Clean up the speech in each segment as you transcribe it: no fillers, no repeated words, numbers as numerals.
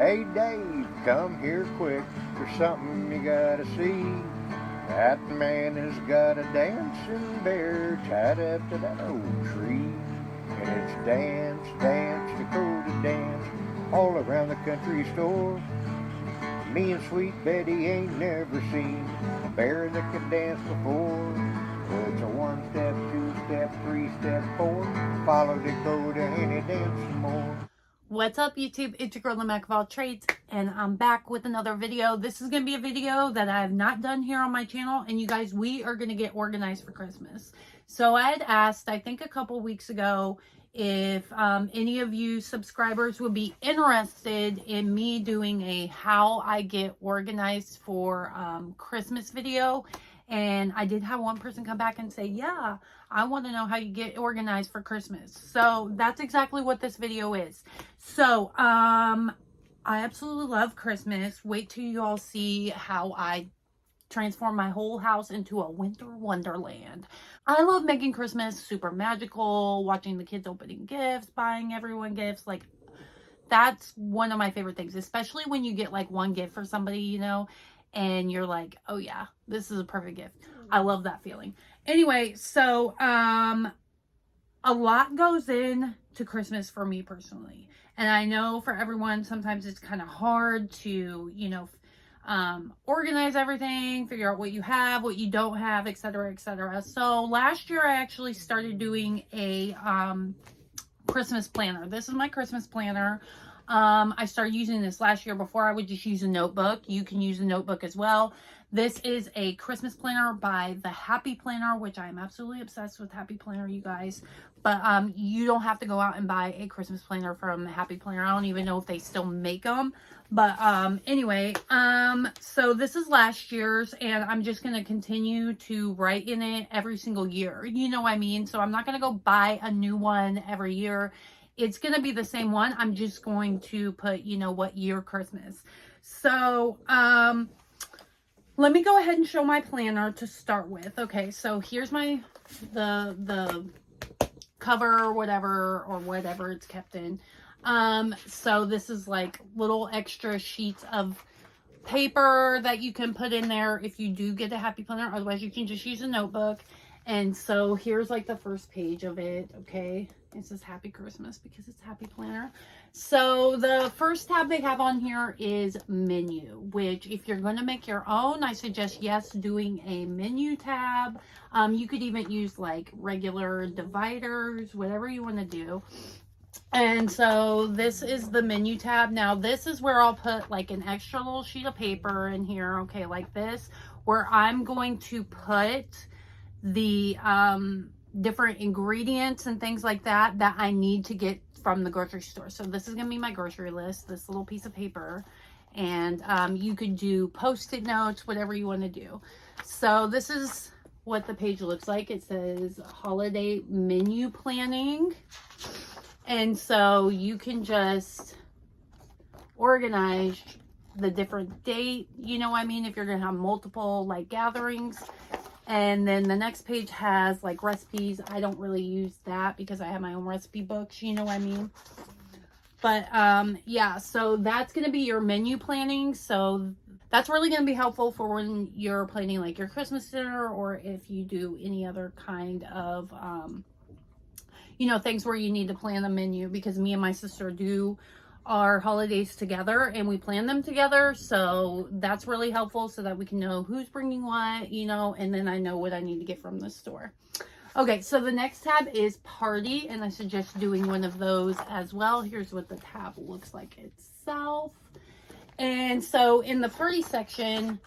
Hey Dave, come here quick, there's something you gotta see. That man has got a dancing bear tied up to that old tree. And it's dance, dance, Dakota dance, all around the country store. Me and Sweet Betty ain't never seen a bear that can dance before. It's a 1-step, 2-step, 3-step, 4. Follow Dakota and he dance some more. What's up YouTube? It's your girl, the Mac of all trades, and I'm back with another video. This is going to be a video that I have not done here on my channel, and you guys, we are going to get organized for Christmas. So I had asked, I think a couple weeks ago, if any of you subscribers would be interested in me doing a how I get organized for Christmas video. And I did have one person come back and say, yeah, I want to know how you get organized for Christmas. So that's exactly what this video is. So, I absolutely love Christmas. Wait till you all see how I transform my whole house into a winter wonderland. I love making Christmas super magical, watching the kids opening gifts, buying everyone gifts. Like, that's one of my favorite things, especially when you get like one gift for somebody, you know, and you're like, oh yeah, this is a perfect gift. I love that feeling. Anyway, so a lot goes in to Christmas for me personally. And I know for everyone, sometimes it's kind of hard to, you know, organize everything, figure out what you have, what you don't have, etc., etc. So last year I actually started doing a Christmas planner. This is my Christmas planner. I started using this last year. Before I would just use a notebook. You can use a notebook as well. This is a Christmas planner by the Happy Planner, which I'm absolutely obsessed with Happy Planner, you guys. But you don't have to go out and buy a Christmas planner from Happy Planner. I don't even know if they still make them. But anyway, so this is last year's, and I'm just going to continue to write in it every single year. You know what I mean? So I'm not going to go buy a new one every year. It's going to be the same one. I'm just going to put, you know, what year Christmas. So, let me go ahead and show my planner to start with. Okay, so here's my, the cover or whatever it's kept in. So this is like little extra sheets of paper that you can put in there if you do get a Happy Planner. Otherwise, you can just use a notebook. And so here's like the first page of it. Okay, it says Happy Christmas because it's Happy Planner. So the first tab they have on here is menu, which if you're going to make your own, I suggest yes, doing a menu tab. You could even use like regular dividers, whatever you want to do. And so this is the menu tab. Now this is where I'll put like an extra little sheet of paper in here. Okay, like this, where I'm going to put the different ingredients and things like that I need to get from the grocery store. So this is going to be my grocery list, this little piece of paper. And you could do post-it notes, whatever you want to do. So this is what the page looks like. It says holiday menu planning. And so you can just organize the different date, you know what I mean, if you're going to have multiple like gatherings. And then the next page has like recipes. I don't really use that because I have my own recipe books, you know what I mean. But yeah, so that's going to be your menu planning. So that's really going to be helpful for when you're planning like your Christmas dinner, or if you do any other kind of you know, things where you need to plan a menu, because me and my sister do our holidays together and we plan them together. So that's really helpful so that we can know who's bringing what, you know, and then I know what I need to get from the store. Okay, so the next tab is party, and I suggest doing one of those as well. Here's what the tab looks like itself. And so in the party section,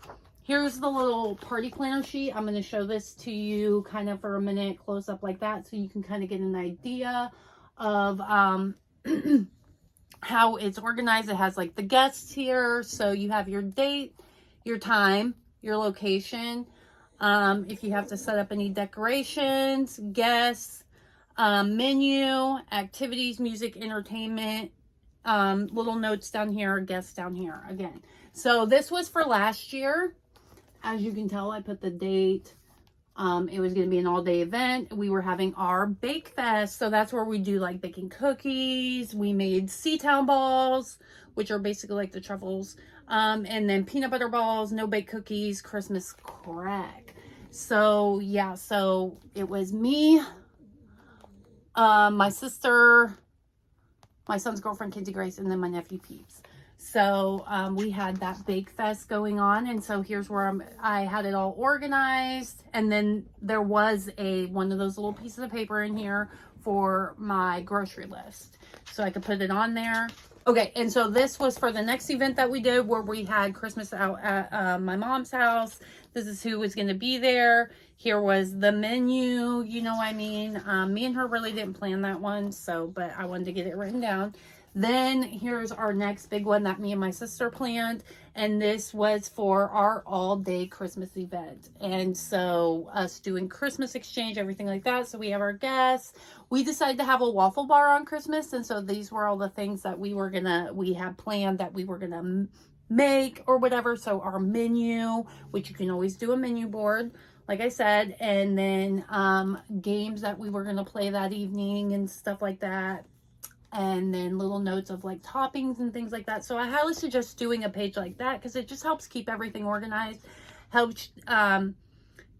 here's the little party planner sheet. I'm going to show this to you kind of for a minute, close up like that, so you can kind of get an idea of how it's organized. It has like the guests here. So you have your date, your time, your location. If you have to set up any decorations, guests, menu, activities, music, entertainment, little notes down here, guests down here again. So this was for last year. As you can tell, I put the date, It was going to be an all-day event. We were having our Bake Fest. So that's where we do like baking cookies. We made Seatown balls, which are basically like the truffles. And then peanut butter balls, no bake cookies, Christmas crack. So yeah, so it was me, my sister, my son's girlfriend, Kinsey Grace, and then my nephew, Peeps. So we had that Bake Fest going on, and so here's where I had it all organized, and then there was one of those little pieces of paper in here for my grocery list, so I could put it on there. Okay, and so this was for the next event that we did where we had Christmas out at my mom's house. This is who was going to be there. Here was the menu, you know what I mean. Me and her really didn't plan that one, but I wanted to get it written down. Then here's our next big one that me and my sister planned, and this was for our all-day Christmas event. And so us doing Christmas exchange, everything like that. So we have our guests. We decided to have a waffle bar on Christmas, and so these were all the things that we had planned that we were gonna make or whatever. So our menu, which you can always do a menu board, like I said, and then games that we were gonna play that evening and stuff like that. And then little notes of like toppings and things like that. So I highly suggest doing a page like that because it just helps keep everything organized. Helps,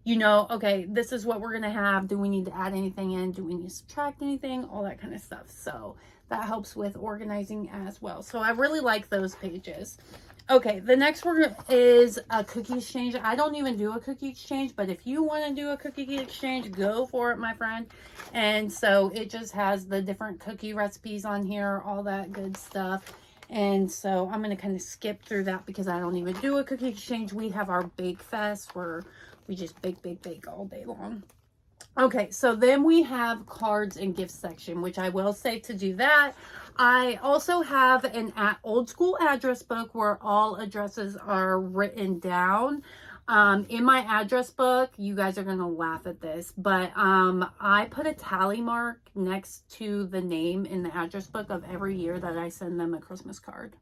you know, okay, this is what we're going to have. Do we need to add anything in? Do we need to subtract anything? All that kind of stuff. So that helps with organizing as well. So I really like those pages. Okay, the next one is a cookie exchange. I don't even do a cookie exchange, but if you want to do a cookie exchange, go for it, my friend. And so it just has the different cookie recipes on here, all that good stuff. And so I'm going to kind of skip through that because I don't even do a cookie exchange. We have our Bake Fest where we just bake all day long. Okay, so then we have cards and gift section, which I will say to do that. I also have an old school address book where all addresses are written down. In my address book, you guys are going to laugh at this, but I put a tally mark next to the name in the address book of every year that I send them a Christmas card.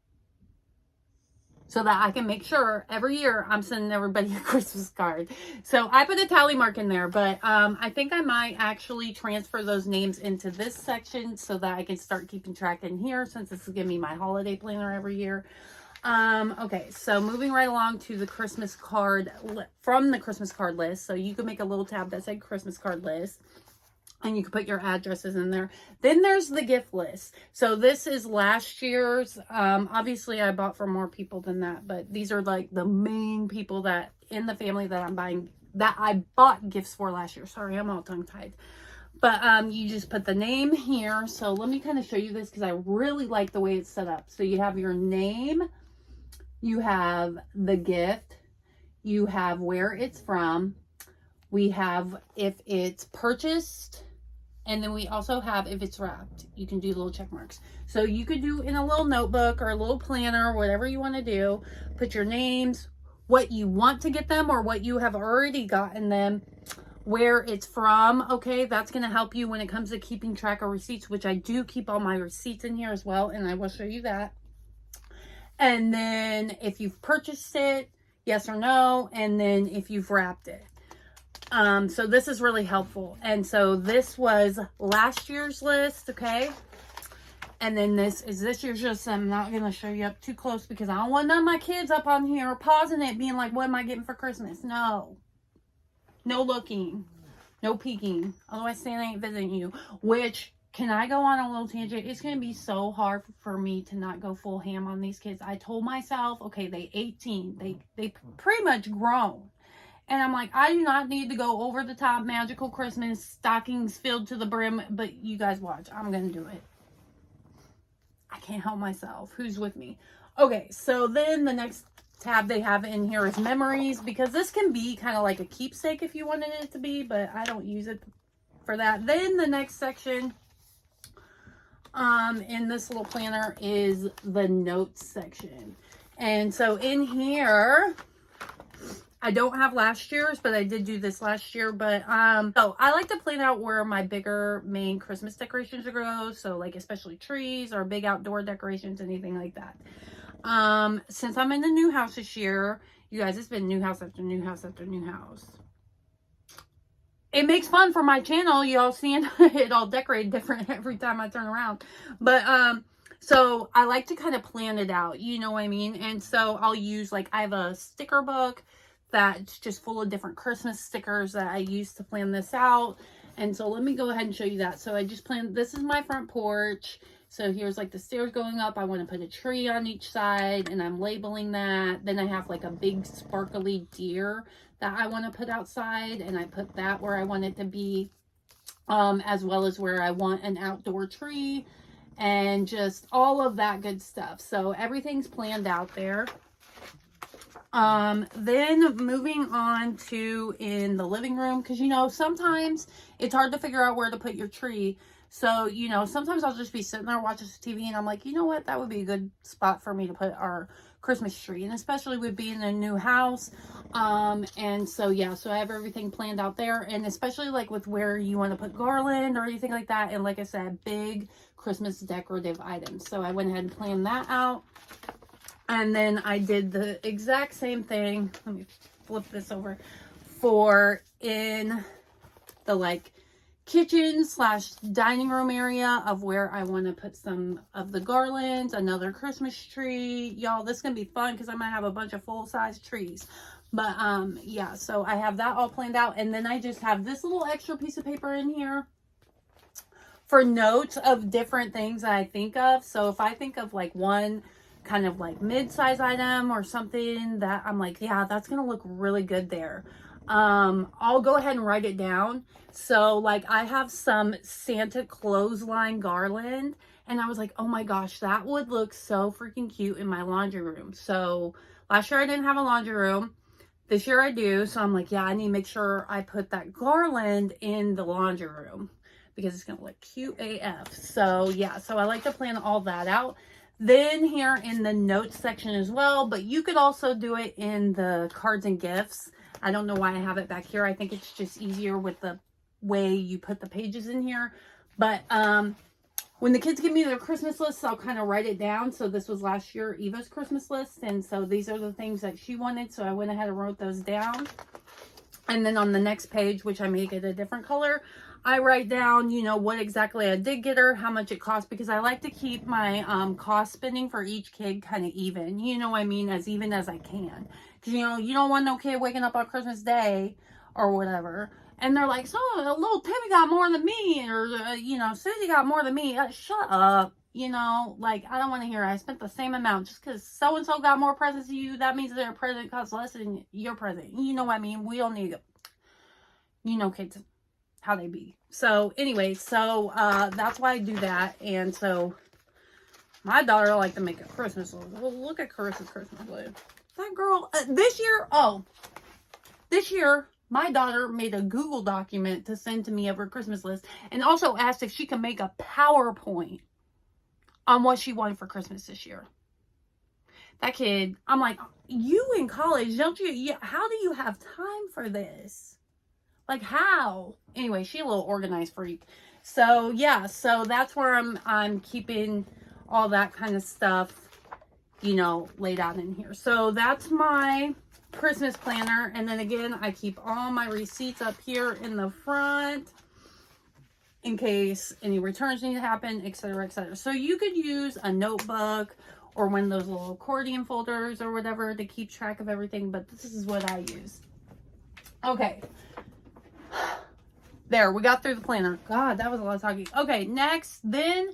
So that I can make sure every year I'm sending everybody a Christmas card. So I put a tally mark in there, but I think I might actually transfer those names into this section so that I can start keeping track in here since this is giving me my holiday planner every year. Okay, so moving right along to the Christmas card from the Christmas card list. So you can make a little tab that said Christmas card list. And you can put your addresses in there. Then there's the gift list. So this is last year's. Obviously, I bought for more people than that. But these are like the main people that in the family that I'm buying, that I bought gifts for last year. Sorry, I'm all tongue-tied. But you just put the name here. So let me kind of show you this because I really like the way it's set up. So you have your name. You have the gift. You have where it's from. We have if it's purchased. And then we also have if it's wrapped. You can do little check marks. So you could do in a little notebook or a little planner, whatever you want to do. Put your names, what you want to get them or what you have already gotten them, where it's from. Okay, that's going to help you when it comes to keeping track of receipts, which I do keep all my receipts in here as well. And I will show you that. And then if you've purchased it, yes or no. And then if you've wrapped it. So this is really helpful. And so this was last year's list, okay? And then this is this year's list. I'm not going to show you up too close because I don't want none of my kids up on here pausing it being like, what am I getting for Christmas? No. No looking. No peeking. Otherwise Santa ain't visiting you. Which, can I go on a little tangent? It's going to be so hard for me to not go full ham on these kids. I told myself, okay, they 18. They pretty much grown. And I'm like, I do not need to go over the top magical Christmas stockings filled to the brim. But you guys watch. I'm going to do it. I can't help myself. Who's with me? Okay, so then the next tab they have in here is memories. Because this can be kind of like a keepsake if you wanted it to be. But I don't use it for that. Then the next section in this little planner is the notes section. And so in here, I don't have last year's, but I did do this last year. But so I like to plan out where my bigger main Christmas decorations go. So like especially trees or big outdoor decorations, anything like that. Since I'm in the new house this year, you guys, it's been new house after new house after new house. it makes fun for my channel, y'all seeing it all decorated different every time I turn around. But so I like to kind of plan it out, you know what I mean? And so I'll use, like, I have a sticker book that's just full of different Christmas stickers that I use to plan this out. And so let me go ahead and show you that. So I just planned, this is my front porch. So here's like the stairs going up. I want to put a tree on each side, and I'm labeling that. Then I have like a big sparkly deer that I want to put outside, and I put that where I want it to be, as well as where I want an outdoor tree and just all of that good stuff. So everything's planned out there. Then moving on to in the living room, because, you know, sometimes it's hard to figure out where to put your tree. So, you know, sometimes I'll just be sitting there watching TV and I'm like, you know what, that would be a good spot for me to put our Christmas tree. And especially with being in a new house. And so, yeah, so I have everything planned out there. And especially like with where you want to put garland or anything like that. And like I said, big Christmas decorative items. So I went ahead and planned that out. And then I did the exact same thing. Let me flip this over. For in the like kitchen slash dining room area of where I want to put some of the garlands, another Christmas tree. Y'all, this is going to be fun because I'm going to have a bunch of full-size trees. But yeah, so I have that all planned out. And then I just have this little extra piece of paper in here for notes of different things that I think of. So if I think of like one kind of like mid-size item or something that I'm like, yeah, that's gonna look really good there, I'll go ahead and write it down. So like I have some Santa clothesline garland, and I was like, oh my gosh, that would look so freaking cute in my laundry room. So last year I didn't have a laundry room. This year I do. So I'm like, yeah, I need to make sure I put that garland in the laundry room because it's gonna look cute AF. So yeah, so I like to plan all that out. Then here in the notes section as well, but you could also do it in the cards and gifts. I don't know why I have it back here. I think it's just easier with the way you put the pages in here. But when the kids give me their Christmas lists, I'll kind of write it down. So this was last year Eva's Christmas list, and so these are the things that she wanted. So I went ahead and wrote those down. And then on the next page, which I make it a different color, I write down, you know, what exactly I did get her, how much it cost, because I like to keep my cost spending for each kid kind of even, you know what I mean, as even as I can. Because, you know, you don't want no kid waking up on Christmas Day or whatever, and they're like, so little Timmy got more than me, or, you know, Susie got more than me. Shut up. You know, like, I don't want to hear I spent the same amount. Just because so-and-so got more presents than you, that means their present costs less than your present. You know what I mean? We don't need it. You know, kids, how they be. So anyway, so that's why I do that. And so my daughter liked to make a Christmas list. Well, look at Carissa's Christmas list. That girl, this year, my daughter made a Google document to send to me of her Christmas list, and also asked if she could make a PowerPoint on what she wanted for Christmas this year. That kid, I'm like, you in college, don't you, how do you have time for this? Like, how? Anyway, she's a little organized freak. So yeah, so that's where I'm keeping all that kind of stuff, you know, laid out in here. So that's my Christmas planner. And then again, I keep all my receipts up here in the front in case any returns need to happen, etc., etc. So you could use a notebook or one of those little accordion folders or whatever to keep track of everything, but this is what I use. Okay. There, we got through the planner. God, that was a lot of talking. Okay, next, then,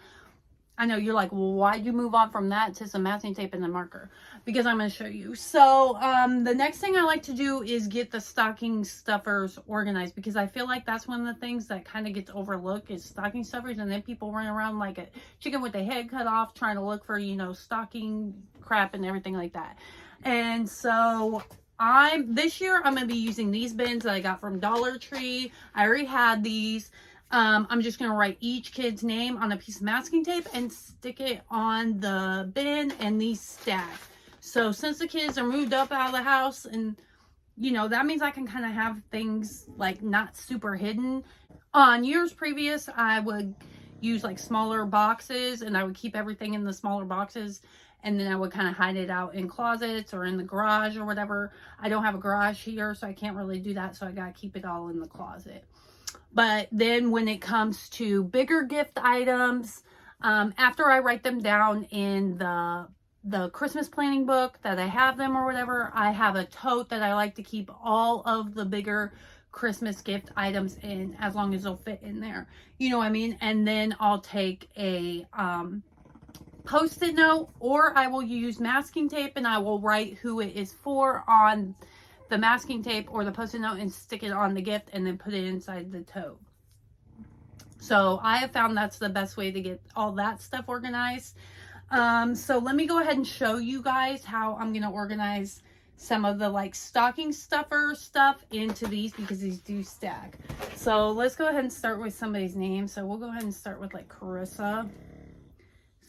I know you're like, well, why'd you move on from that to some masking tape and a marker? Because I'm going to show you. So, the next thing I like to do is get the stocking stuffers organized, because I feel like that's one of the things that kind of gets overlooked is stocking stuffers, and then people run around like a chicken with their head cut off trying to look for, you know, stocking crap and everything like that. And so this year I'm going to be using these bins that I got from Dollar Tree. I already had these. I'm just going to write each kid's name on a piece of masking tape and stick it on the bin, and these stack. So since the kids are moved up out of the house, and you know, that means I can kind of have things like not super hidden. On years previous, I would use like smaller boxes, and I would keep everything in the smaller boxes. And then I would kind of hide it out in closets or in the garage or whatever. I don't have a garage here, so I can't really do that. So I got to keep it all in the closet. But then when it comes to bigger gift items, after I write them down in the Christmas planning book that I have them or whatever, I have a tote that I like to keep all of the bigger Christmas gift items in, as long as they'll fit in there. You know what I mean? And then I'll take a Post-it note, or I will use masking tape and I will write who it is for on the masking tape or the Post-it note and stick it on the gift and then put it inside the tote. So I have found that's the best way to get all that stuff organized. So let me go ahead and show you guys how I'm going to organize some of the like stocking stuffer stuff into these, because these do stack. So let's go ahead and start with somebody's name. So we'll go ahead and start with like Carissa.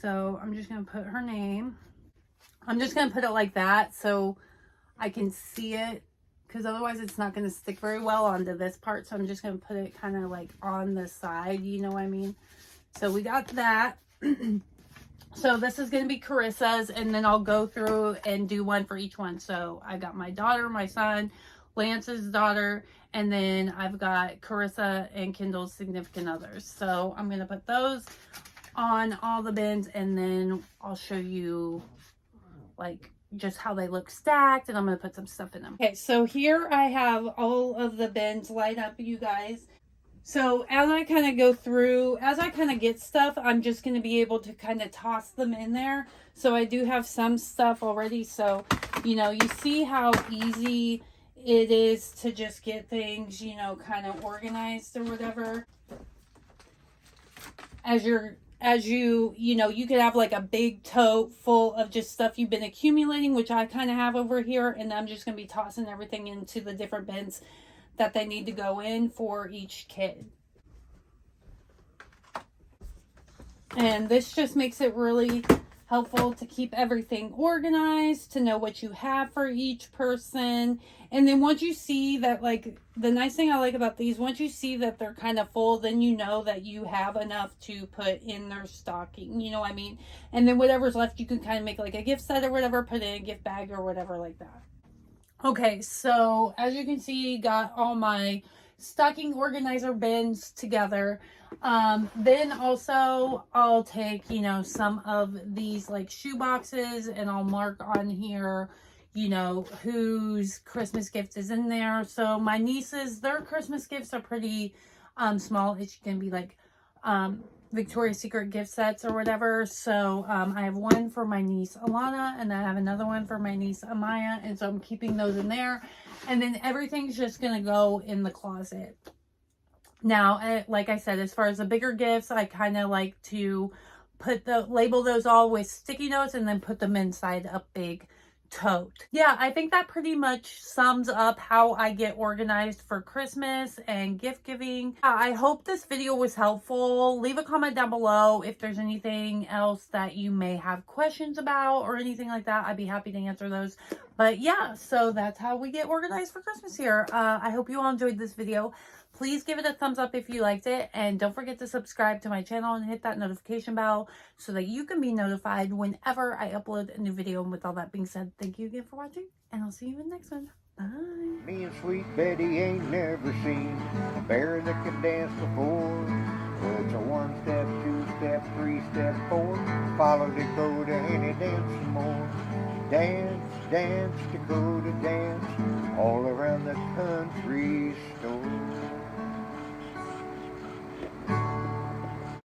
So I'm just going to put her name. I'm just going to put it like that so I can see it, because otherwise it's not going to stick very well onto this part. So I'm just going to put it kind of like on the side, you know what I mean? So we got that. So this is going to be Carissa's, and then I'll go through and do one for each one. So I got my daughter, my son, Lance's daughter, and then I've got Carissa and Kendall's significant others. So I'm going to put those on all the bins, and then I'll show you like just how they look stacked, and I'm going to put some stuff in them. Okay, so here I have all of the bins lined up, you guys. So as I kind of go through, as I kind of get stuff, I'm just going to be able to kind of toss them in there. So I do have some stuff already. So, you know, you see how easy it is to just get things, you know, kind of organized or whatever. As you know, you could have like a big tote full of just stuff you've been accumulating, which I kind of have over here. And I'm just going to be tossing everything into the different bins that they need to go in for each kid. And this just makes it really helpful to keep everything organized, to know what you have for each person. And then once you see that, like, the nice thing I like about these, once you see that they're kind of full, then you know that you have enough to put in their stocking, you know what I mean? And then whatever's left, you can kind of make like a gift set or whatever, put it in a gift bag or whatever like that. Okay, so as you can see, got all my stocking organizer bins together. Then also I'll take, you know, some of these like shoe boxes, and I'll mark on here, you know, whose Christmas gift is in there. So my nieces, their Christmas gifts are pretty small. It's gonna be like Victoria's Secret gift sets or whatever. So I have one for my niece Alana, and I have another one for my niece Amaya, and so I'm keeping those in there. And then everything's just gonna go in the closet. Now, like I said, as far as the bigger gifts, I kind of like to label those all with sticky notes and then put them inside a big tote. Yeah, I think that pretty much sums up how I get organized for Christmas and gift giving. I hope this video was helpful. Leave a comment down below if there's anything else that you may have questions about or anything like that. I'd be happy to answer those. But yeah, so that's how we get organized for Christmas here. I hope you all enjoyed this video. Please give it a thumbs up if you liked it, and don't forget to subscribe to my channel and hit that notification bell so that you can be notified whenever I upload a new video. And with all that being said, thank you again for watching, and I'll see you in the next one. Bye. Me and Sweet Betty ain't never seen a bear that can dance before. Well, it's a 1-step, 2-step, 3-step, 4. Follow Dakota and he dance some more. Dance, dance, Dakota, dance all around the country store.